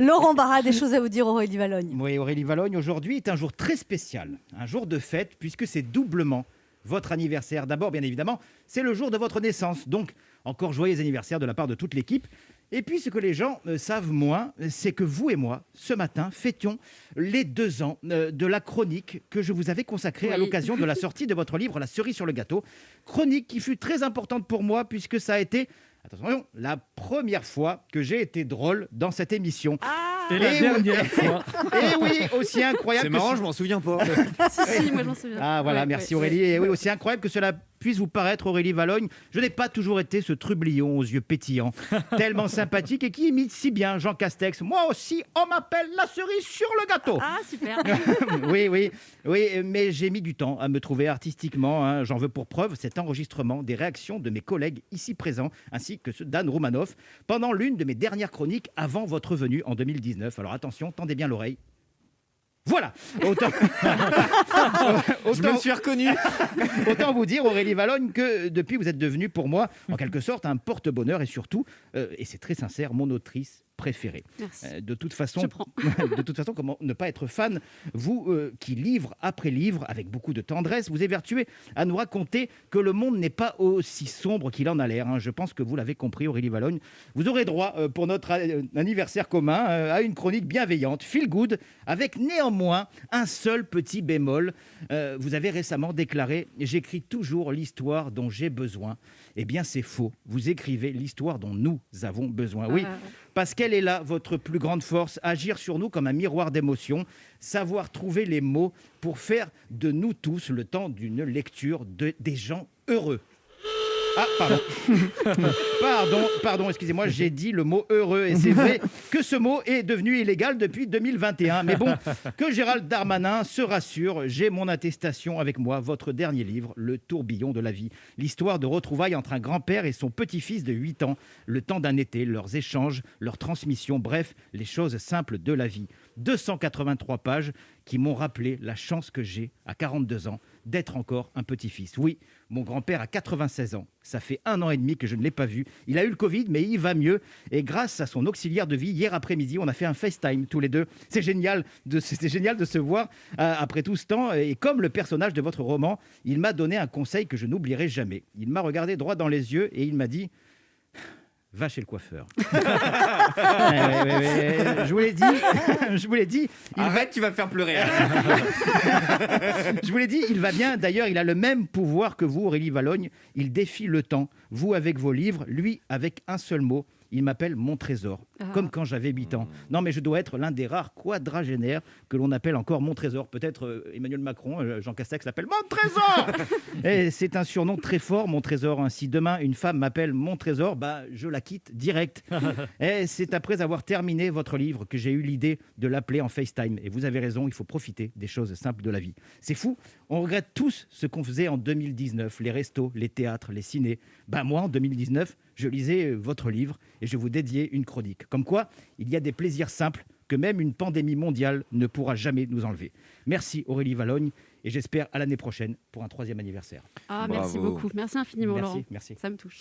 Laurent Barra a des choses à vous dire, Aurélie Valogne. Oui, Aurélie Valogne, aujourd'hui est un jour très spécial, un jour de fête, puisque c'est doublement votre anniversaire. D'abord, bien évidemment, c'est le jour de votre naissance, donc encore joyeux anniversaire de la part de toute l'équipe. Et puis, ce que les gens savent moins, c'est que vous et moi, ce matin, fêtions les 2 ans de la chronique que je vous avais consacrée à l'occasion de la sortie de votre livre « La cerise sur le gâteau ». Chronique qui fut très importante pour moi, puisque ça a été, attention, la première fois que j'ai été drôle dans cette émission. Et la dernière fois. Et oui, aussi incroyable. C'est marrant, je m'en souviens pas. Si, moi je m'en souviens. Ah voilà, merci Aurélie. Et oui, aussi incroyable que cela puisse vous paraître, Aurélie Valogne, je n'ai pas toujours été ce trublion aux yeux pétillants, tellement sympathique et qui imite si bien Jean Castex. Moi aussi, on m'appelle la cerise sur le gâteau. Ah, super. Oui, mais j'ai mis du temps à me trouver artistiquement. Hein. J'en veux pour preuve cet enregistrement des réactions de mes collègues ici présents, ainsi que ceux d'Anne Roumanoff, pendant l'une de mes dernières chroniques avant votre venue en 2019. Alors attention, tendez bien l'oreille. Voilà, Je me suis reconnu. Autant vous dire, Aurélie Valogne, que depuis, vous êtes devenue pour moi, en quelque sorte, un porte-bonheur et surtout, et c'est très sincère, mon autrice préférée. Merci. De toute façon, Je prends. comment ne pas être fan, vous qui, livre après livre, avec beaucoup de tendresse, vous évertuez à nous raconter que le monde n'est pas aussi sombre qu'il en a l'air. Hein. Je pense que vous l'avez compris, Aurélie Valogne. Vous aurez droit, pour notre anniversaire commun, à une chronique bienveillante, feel good, avec néanmoins un seul petit bémol. Vous avez récemment déclaré « J'écris toujours l'histoire dont j'ai besoin ». Eh bien, c'est faux. Vous écrivez l'histoire dont nous avons besoin. Oui, parce qu'elle est là, votre plus grande force, agir sur nous comme un miroir d'émotions, savoir trouver les mots pour faire de nous tous, le temps d'une lecture, des gens heureux. Ah, pardon, excusez-moi, j'ai dit le mot heureux et c'est vrai que ce mot est devenu illégal depuis 2021. Mais bon, que Gérald Darmanin se rassure, j'ai mon attestation avec moi, votre dernier livre, Le tourbillon de la vie. L'histoire de retrouvailles entre un grand-père et son petit-fils de 8 ans, le temps d'un été, leurs échanges, leur transmission, bref, les choses simples de la vie. 283 pages qui m'ont rappelé la chance que j'ai, à 42 ans, d'être encore un petit-fils. Oui, mon grand-père a 96 ans. Ça fait 1 an et demi que je ne l'ai pas vu. Il a eu le Covid, mais il va mieux. Et grâce à son auxiliaire de vie, hier après-midi, on a fait un FaceTime tous les deux. C'est génial de se voir après tout ce temps. Et comme le personnage de votre roman, il m'a donné un conseil que je n'oublierai jamais. Il m'a regardé droit dans les yeux et il m'a dit... Va chez le coiffeur. Je vous l'ai dit. Arrête, tu vas me faire pleurer. Je vous l'ai dit, il va bien. D'ailleurs, il a le même pouvoir que vous, Aurélie Valogne. Il défie le temps. Vous avec vos livres, lui avec un seul mot. Il m'appelle mon trésor, comme quand j'avais 8 ans. Non, mais je dois être l'un des rares quadragénaires que l'on appelle encore mon trésor. Peut-être Emmanuel Macron, Jean Castex l'appelle mon trésor. Et c'est un surnom très fort, mon trésor. Si demain une femme m'appelle mon trésor, je la quitte direct. Et c'est après avoir terminé votre livre que j'ai eu l'idée de l'appeler en FaceTime. Et vous avez raison, il faut profiter des choses simples de la vie. C'est fou, on regrette tous ce qu'on faisait en 2019, les restos, les théâtres, les cinés. Moi, en 2019, je lisais votre livre et je vous dédiais une chronique. Comme quoi, il y a des plaisirs simples que même une pandémie mondiale ne pourra jamais nous enlever. Merci Aurélie Valogne et j'espère à l'année prochaine pour un 3e anniversaire. Merci beaucoup. Merci infiniment, Laurent. Merci. Ça me touche.